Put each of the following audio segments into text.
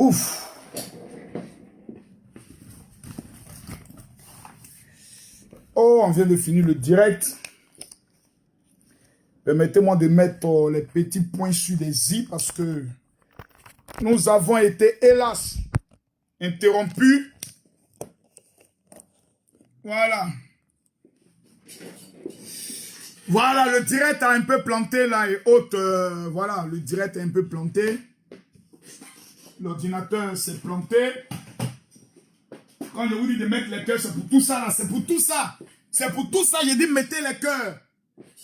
Ouf. Oh, on vient de finir le direct. Permettez-moi de mettre les petits points sur les i parce que nous avons été, hélas, interrompus. Voilà. Voilà, le direct a un peu planté là et autres. Voilà, le direct est un peu planté. L'ordinateur s'est planté. Quand je vous dis de mettre les cœurs, c'est pour tout ça là, c'est pour tout ça. C'est pour tout ça, j'ai dit mettez les cœurs.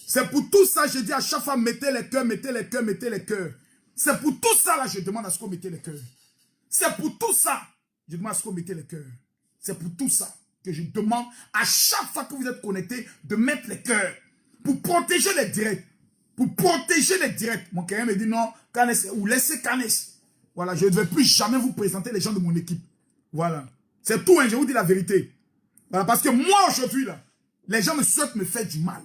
C'est pour tout ça, je dis à chaque fois mettez les cœurs, mettez les cœurs, mettez les cœurs. C'est pour tout ça là, je demande à ce qu'on mette les cœurs. C'est pour tout ça, je demande à ce qu'on mette les cœurs. C'est pour tout ça que je demande à chaque fois que vous êtes connectés de mettre les cœurs. Pour protéger les directs. Pour protéger les directs. Mon carré me dit non, Canes, ou laissez Canes. Voilà, je ne vais plus jamais vous présenter les gens de mon équipe. Voilà. C'est tout, hein, je vous dis la vérité. Voilà, parce que moi, aujourd'hui, là, les gens me souhaitent me faire du mal.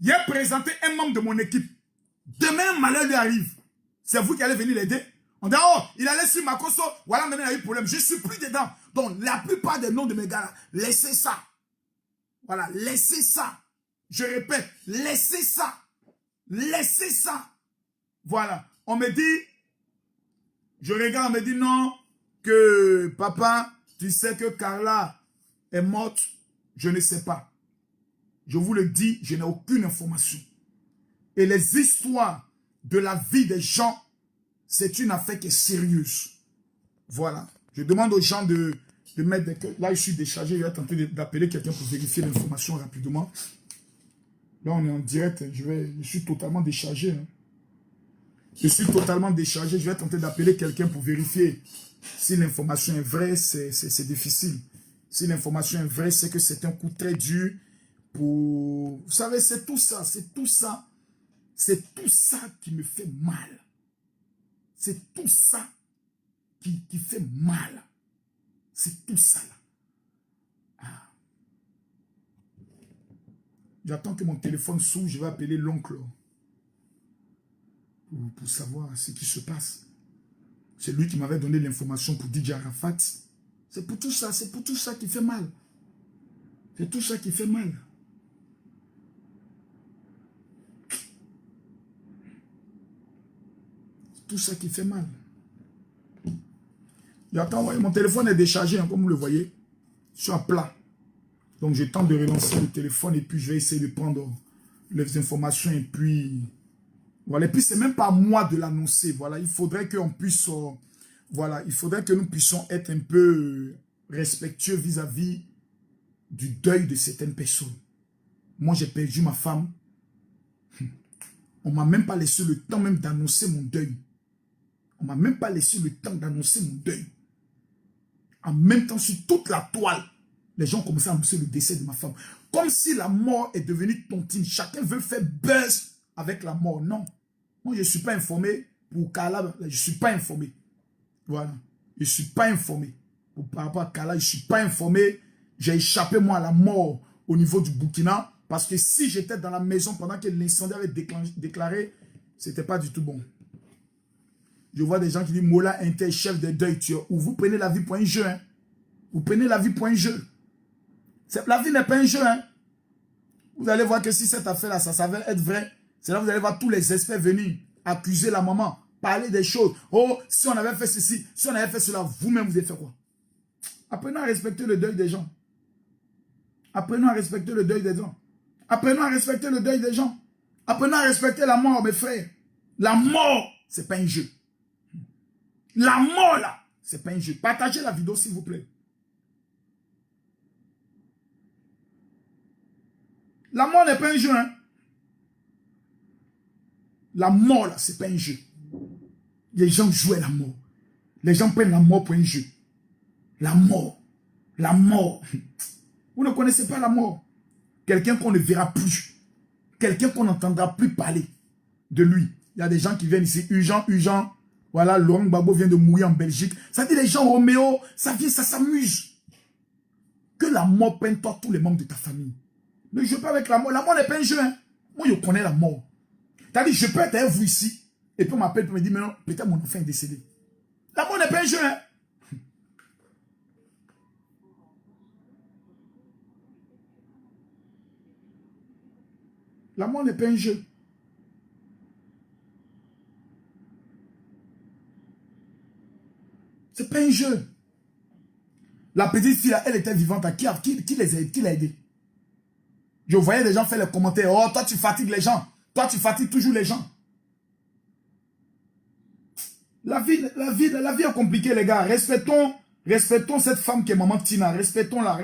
J'ai présenté un membre de mon équipe. Demain, un malheur lui arrive. C'est vous qui allez venir l'aider. On dit, oh, il allait sur Makoso. Voilà, maintenant, il y a eu problème. Je ne suis plus dedans. Donc, la plupart des noms de mes gars, là, laissez ça. Voilà, laissez ça. Je répète, laissez ça. Laissez ça. Voilà. On me dit, je regarde, on me dit non, que papa, tu sais que Carla est morte. Je ne sais pas. Je vous le dis, je n'ai aucune information. Et les histoires de la vie des gens, c'est une affaire qui est sérieuse. Voilà. Je demande aux gens de mettre des cœurs. Là, je suis déchargé. Je vais tenter d'appeler quelqu'un pour vérifier l'information rapidement. Là, on est en direct. Je suis totalement déchargé. Hein. Je suis totalement déchargé. Je vais tenter d'appeler quelqu'un pour vérifier si l'information est vraie. C'est difficile. Si l'information est vraie, c'est que c'est un coup très dur pour... Vous savez, c'est tout ça. C'est tout ça. C'est tout ça qui me fait mal. C'est tout ça qui fait mal. C'est tout ça là. Ah. J'attends que mon téléphone s'ouvre. Je vais appeler l'oncle pour savoir ce qui se passe. C'est lui qui m'avait donné l'information pour DJ Arafat. C'est pour tout ça. C'est pour tout ça qui fait mal. C'est tout ça qui fait mal. Tout ça qui fait mal. J'attends, mon téléphone est déchargé, hein, comme vous le voyez. Je suis à plat. Donc, je tente de relancer le téléphone et puis je vais essayer de prendre les informations et puis... Voilà, et puis c'est même pas à moi de l'annoncer. Voilà, il faudrait qu'on puisse... voilà, il faudrait que nous puissions être un peu respectueux vis-à-vis du deuil de certaines personnes. Moi, j'ai perdu ma femme. On m'a même pas laissé le temps même d'annoncer mon deuil. On m'a même pas laissé le temps d'annoncer mon deuil. En même temps, sur toute la toile, les gens commençaient à annoncer le décès de ma femme. Comme si la mort est devenue tontine. Chacun veut faire buzz avec la mort. Non. Moi, je ne suis pas informé. Pour Carla, je ne suis pas informé. Voilà. Je ne suis pas informé. Par rapport à Carla, je ne suis pas informé. J'ai échappé, moi, à la mort au niveau du Burkina. Parce que si j'étais dans la maison pendant que l'incendie avait déclaré, ce n'était pas du tout bon. Je vois des gens qui disent Mola Inter, chef de deuil, ou vous prenez la vie pour un jeu. Hein. Vous prenez la vie pour un jeu. La vie n'est pas un jeu. Hein. Vous allez voir que si cette affaire-là, ça s'avère être vrai, c'est là que vous allez voir tous les experts venir accuser la maman, parler des choses. Oh, si on avait fait ceci, si on avait fait cela, vous-même, vous avez fait quoi? Apprenons à respecter le deuil des gens. Apprenons à respecter le deuil des gens. Apprenons à respecter le deuil des gens. Apprenons à respecter la mort, mes frères. La mort, c'est pas un jeu. La mort, là, c'est pas un jeu. Partagez la vidéo, s'il vous plaît. La mort n'est pas un jeu, hein. La mort, là, c'est pas un jeu. Les gens jouent à la mort. Les gens prennent la mort pour un jeu. La mort. La mort. Vous ne connaissez pas la mort. Quelqu'un qu'on ne verra plus. Quelqu'un qu'on n'entendra plus parler de lui. Il y a des gens qui viennent ici, urgent. Voilà, Laurent Gbagbo vient de mourir en Belgique. Ça dit les gens, Roméo, ça vient, ça s'amuse. Que la mort prenne toi tous les membres de ta famille. Ne joue pas avec la mort. La mort n'est pas un jeu. Hein. Moi, je connais la mort. C'est-à-dire, je peux être avec vous ici. Et puis on m'appelle pour me dire, mais non, peut-être mon enfant est décédé. L'amour n'est pas un jeu. Hein? L'amour n'est pas un jeu. C'est pas un jeu. La petite fille, elle était vivante. Qui l'a aidé? Je voyais des gens faire les commentaires. Oh, toi, tu fatigues les gens. Toi, tu fatigues toujours les gens. La vie est compliquée, les gars. Respectons cette femme qui est maman Tina. Respectons-la.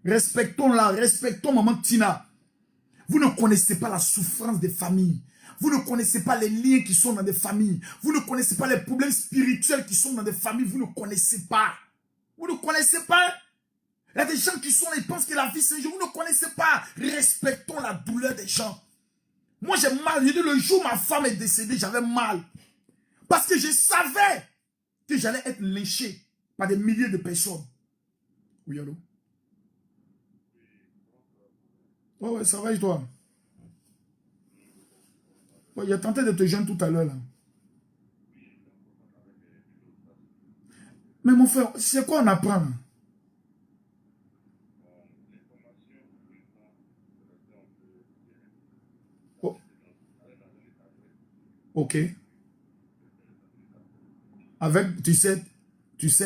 Respectons maman Tina. Vous ne connaissez pas la souffrance des familles. Vous ne connaissez pas les liens qui sont dans des familles. Vous ne connaissez pas les problèmes spirituels qui sont dans des familles. Vous ne connaissez pas. Vous ne connaissez pas. Il y a des gens qui sont là, ils pensent que la vie c'est un jeu. Vous ne connaissez pas. Respectons la douleur des gens. Moi j'ai mal. Je dis le jour où ma femme est décédée, j'avais mal. Parce que je savais que j'allais être lynché par des milliers de personnes. Oui, allô? Oh ouais, ça va et toi? Oh, il a tenté de te joindre tout à l'heure là. Mais mon frère, c'est quoi on apprend là? Oh. Ok. Avec, tu sais,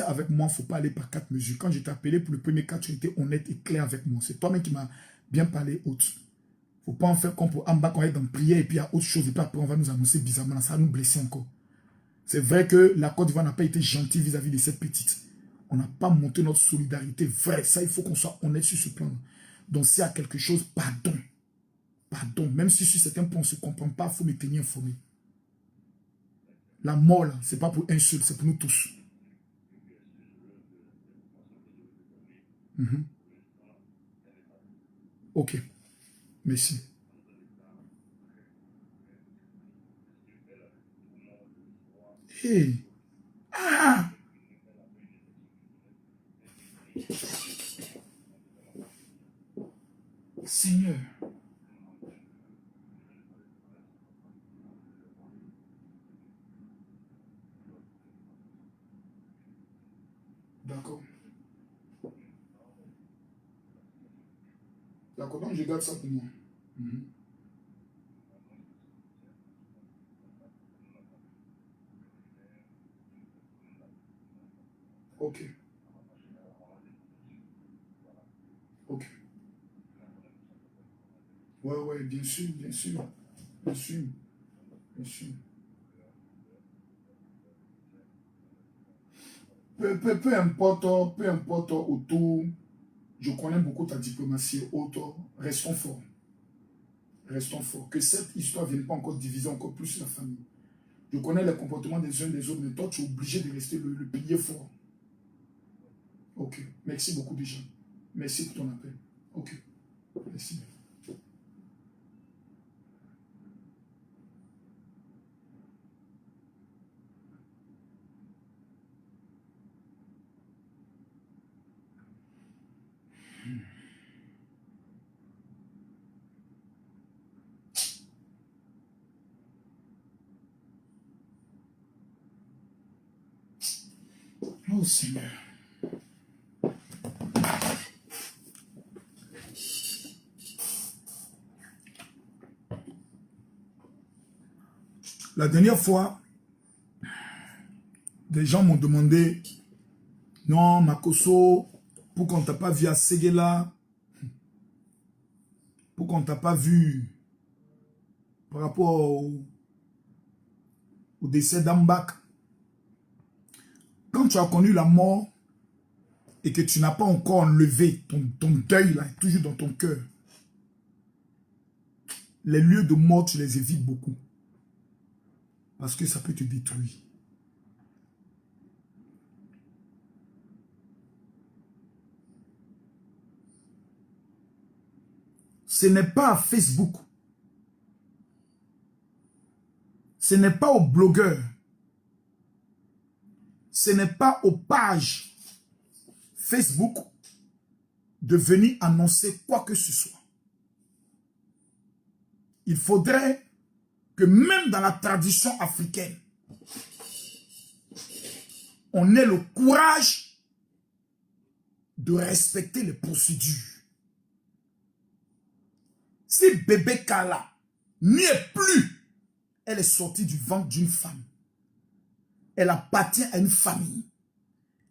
avec moi, il ne faut pas aller par 4 mesures. Quand je t'ai appelé pour le premier cas, tu étais honnête et clair avec moi. C'est toi-même qui m'as bien parlé autre. Il ne faut pas en faire comme pour en bas quand on est dans prière et puis il y a autre chose. Et puis après, on va nous annoncer bizarrement. Ça va nous blesser encore. C'est vrai que la Côte d'Ivoire n'a pas été gentille vis-à-vis de cette petite. On n'a pas montré notre solidarité vraie. Ça, il faut qu'on soit honnête sur ce plan. Donc, s'il y a quelque chose, pardon. Pardon. Même si sur certains points, on ne se comprend pas, il faut me tenir informé. La mort, là, ce n'est pas pour un seul, c'est pour nous tous. Mm-hmm. Ok. Merci. Hey. Ah! Seigneur. D'accord. D'accord, donc je garde ça pour moi. Mhm. Ok. Ok. Ouais, ouais, bien sûr, bien sûr. Bien sûr. Bien sûr. Peu importe autour, je connais beaucoup ta diplomatie autour. Restons forts. Restons forts. Que cette histoire ne vienne pas encore diviser encore plus la famille. Je connais les comportements des uns des autres, mais toi, tu es obligé de rester le pilier fort. Ok. Merci beaucoup déjà. Merci pour ton appel. Ok. Merci. Oh Seigneur. La dernière fois, des gens m'ont demandé, non, Makoso, pourquoi on ne t'a pas vu à Séguéla? Pourquoi on ne t'a pas vu par rapport au décès d'Ambak? Quand tu as connu la mort et que tu n'as pas encore enlevé ton deuil, là, toujours dans ton cœur, les lieux de mort, tu les évites beaucoup. Parce que ça peut te détruire. Ce n'est pas à Facebook. Ce n'est pas aux blogueurs. Ce n'est pas aux pages Facebook de venir annoncer quoi que ce soit. Il faudrait que même dans la tradition africaine, on ait le courage de respecter les procédures. Si bébé Kala n'y est plus, elle est sortie du ventre d'une femme. Elle appartient à une famille.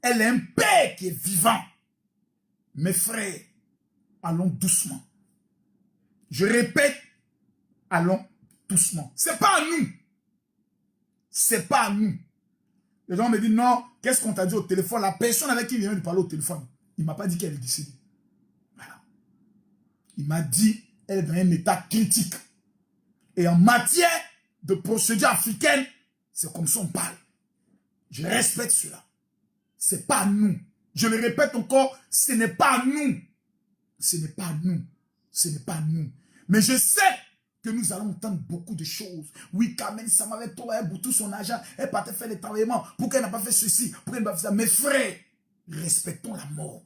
Elle a un père qui est vivant. Mes frères, allons doucement. Je répète, allons doucement. C'est pas à nous. C'est pas à nous. Les gens me disent, non, qu'est-ce qu'on t'a dit au téléphone? La personne avec qui il vient de parler au téléphone, il ne m'a pas dit qu'elle est décédée. Voilà. Il m'a dit, elle est dans un état critique. Et en matière de procédure africaine, c'est comme ça qu'on parle. Je respecte cela. Ce n'est pas à nous. Je le répète encore, ce n'est pas à nous. Ce n'est pas à nous. Ce n'est pas à nous. Mais je sais que nous allons entendre beaucoup de choses. Oui, Carmen, ça m'avait trop, elle boutou son argent, elle partait faire les travaillements. Pourquoi elle n'a pas fait ceci? Pourquoi elle n'a pas fait ça? Mes frères, respectons la mort.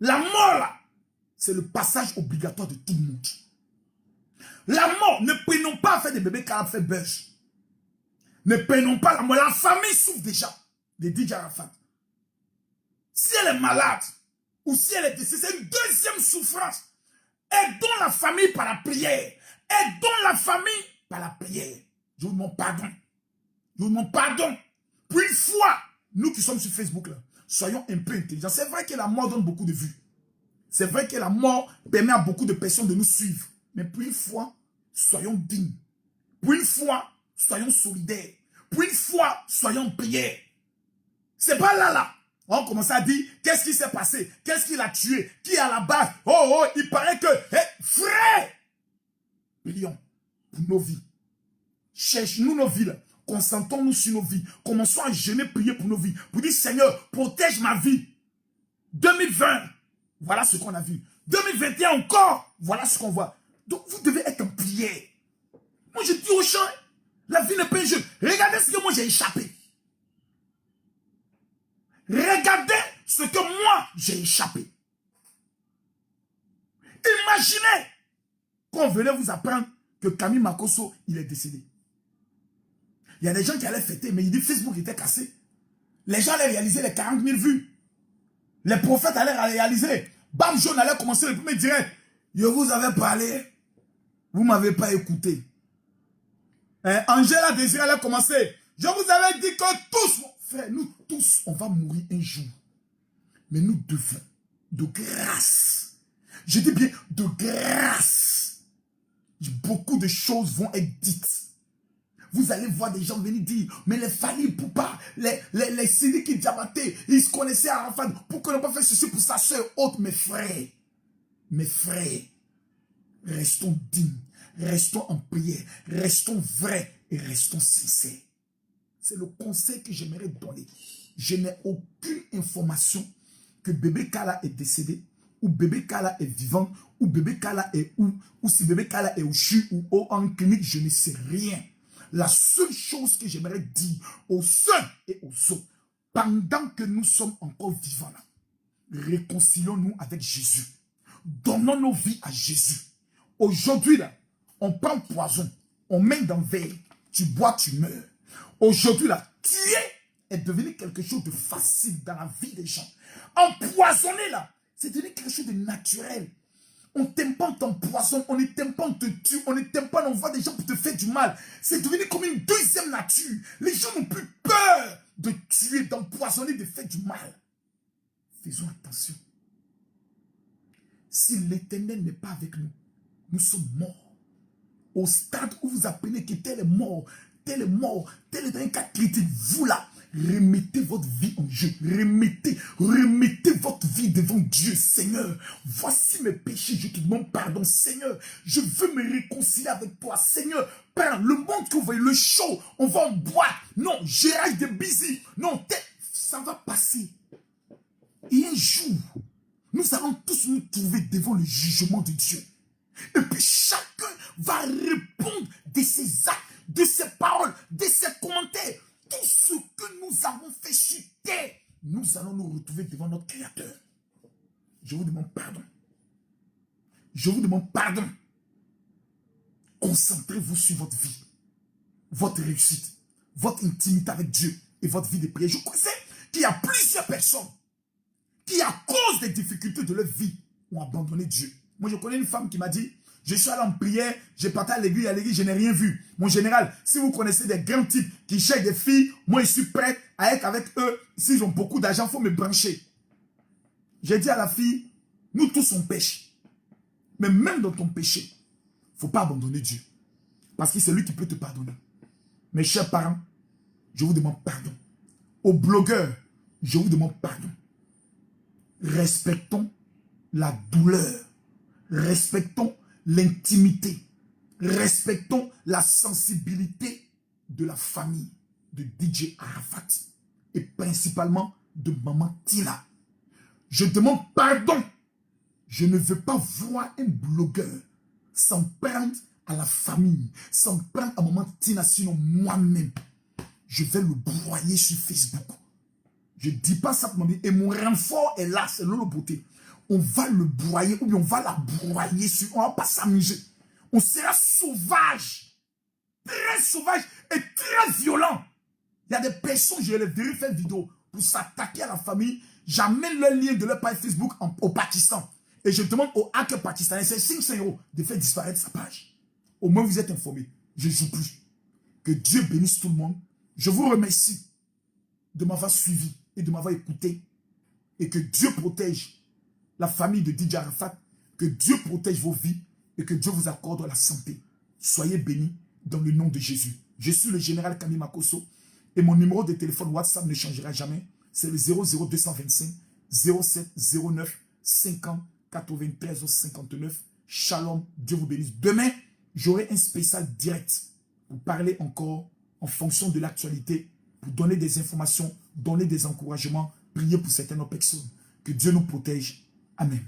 La mort, là, c'est le passage obligatoire de tout le monde. La mort, ne prenons pas à faire des bébés qui ont fait buzz. Ne prenons pas la mort. La famille souffre déjà de DJ Arafat. Si elle est malade, ou si elle est décédée, c'est une deuxième souffrance. Aidons la famille par la prière. Aidons la famille par la prière. Je vous demande pardon. Je vous demande pardon. Pour une fois, nous qui sommes sur Facebook, là, soyons un peu intelligents. C'est vrai que la mort donne beaucoup de vues. C'est vrai que la mort permet à beaucoup de personnes de nous suivre. Mais pour une fois, soyons dignes. Pour une fois, soyons solidaires. Pour une fois, soyons en prière. C'est pas là. On commence à dire, qu'est-ce qui s'est passé? Qu'est-ce qu'il a tué? Qui est à la base? Oh, il paraît que, frère! Prions pour nos vies. Cherche-nous nos vies. Concentrons-nous sur nos vies. Commençons à jeûner, prier pour nos vies. Pour dire, Seigneur, protège ma vie. 2020, voilà ce qu'on a vu. 2021 encore, voilà ce qu'on voit. Donc, vous devez être en prière. Moi, je dis aux gens, la vie n'est pas un jeu. Regardez ce que moi j'ai échappé. Regardez ce que moi j'ai échappé. Imaginez qu'on venait vous apprendre que Camille Makosso, il est décédé. Il y a des gens qui allaient fêter, mais il dit Facebook était cassé. Les gens allaient réaliser les 40 000 vues. Les prophètes allaient réaliser. Bam Jaune allait commencer le premier direct. Je vous avais parlé, vous ne m'avez pas écouté. Angela Désiré allait commencer. Je vous avais dit que tous, frère, nous tous, on va mourir un jour. Mais nous devons, de grâce, je dis bien de grâce, beaucoup de choses vont être dites. Vous allez voir des gens venir dire, mais les Fali Poupa, les Sidiki Diabaté, ils se connaissaient à Arafat, pourquoi ils n'ont pas fait ceci pour sa soeur haute? Mes frères, restons dignes, restons en prière, restons vrais et restons sincères. C'est le conseil que j'aimerais donner. Je n'ai aucune information que bébé Kala est décédé, ou bébé Kala est vivant, ou bébé Kala est où, ou si bébé Kala est au CHU ou en clinique, je ne sais rien. La seule chose que j'aimerais dire aux uns et aux autres, pendant que nous sommes encore vivants là, réconcilions-nous avec Jésus. Donnons nos vies à Jésus. Aujourd'hui là, on prend poison, on met dans le verre, tu bois, tu meurs. Aujourd'hui là, tuer est devenu quelque chose de facile dans la vie des gens. Empoisonner là, c'est devenu quelque chose de naturel. On t'aime pas, on t'empoisonne, on ne t'aime pas, on te tue, on ne t'aime pas, on voit des gens pour te faire du mal. C'est devenu comme une deuxième nature. Les gens n'ont plus peur de tuer, d'empoisonner, de faire du mal. Faisons attention. Si l'Éternel n'est pas avec nous, nous sommes morts. Au stade où vous appelez que tel est mort, tel est dans un cas critique, vous là, remettez votre vie en jeu. Remettez votre vie devant Dieu. Seigneur, voici mes péchés. Je te demande pardon. Seigneur, je veux me réconcilier avec toi. Seigneur, Père, le monde que vous voyez, le show, on va en boîte. Non, Gérard de busy. Non, ça va passer. Et un jour, nous allons tous nous trouver devant le jugement de Dieu. Et puis chacun va répondre de ses actes, de ses paroles, de ses commentaires. Tout ce que nous avons fait chuter, nous allons nous retrouver devant notre Créateur. Je vous demande pardon. Je vous demande pardon. Concentrez-vous sur votre vie, votre réussite, votre intimité avec Dieu et votre vie de prière. qu'il y a plusieurs personnes qui, à cause des difficultés de leur vie, ont abandonné Dieu. Moi, je connais une femme qui m'a dit, je suis allé en prière, j'ai parti à l'église, je n'ai rien vu. Mon général, si vous connaissez des grands types qui cherchent des filles, moi, je suis prêt à être avec eux. S'ils ont beaucoup d'argent, il faut me brancher. J'ai dit à la fille, nous tous on pêche. Mais même dans ton péché, il ne faut pas abandonner Dieu. Parce que c'est lui qui peut te pardonner. Mes chers parents, je vous demande pardon. Aux blogueurs, je vous demande pardon. Respectons la douleur. Respectons l'intimité. Respectons la sensibilité de la famille de DJ Arafat. Et principalement de Maman Tina. Je demande pardon. Je ne veux pas voir un blogueur s'en prendre à la famille, s'en prendre à Maman Tina, sinon moi-même, je vais le broyer sur Facebook. Je ne dis pas ça pour m'amener. Et mon renfort est là, c'est Lolo Beauté. On va le broyer, ou bien on va la broyer sur. On ne va pas s'amuser. On sera sauvage. Très sauvage et très violent. Il y a des personnes, je les verrai faire vidéo pour s'attaquer à la famille. J'amène le lien de leur page Facebook au Pakistan. Et je demande au hacker pakistanais, c'est 500 € de faire disparaître sa page. Au moins vous êtes informés. Je ne joue plus. Que Dieu bénisse tout le monde. Je vous remercie de m'avoir suivi et de m'avoir écouté. Et que Dieu protège la famille de DJ Arafat. Que Dieu protège vos vies et que Dieu vous accorde la santé. Soyez bénis dans le nom de Jésus. Je suis le général Kami Makosso et mon numéro de téléphone WhatsApp ne changera jamais. C'est le 00225 07 09 50 93 59. Shalom, Dieu vous bénisse. Demain, j'aurai un spécial direct pour parler encore en fonction de l'actualité, pour donner des informations, donner des encouragements, prier pour certaines personnes. Que Dieu nous protège. Amen.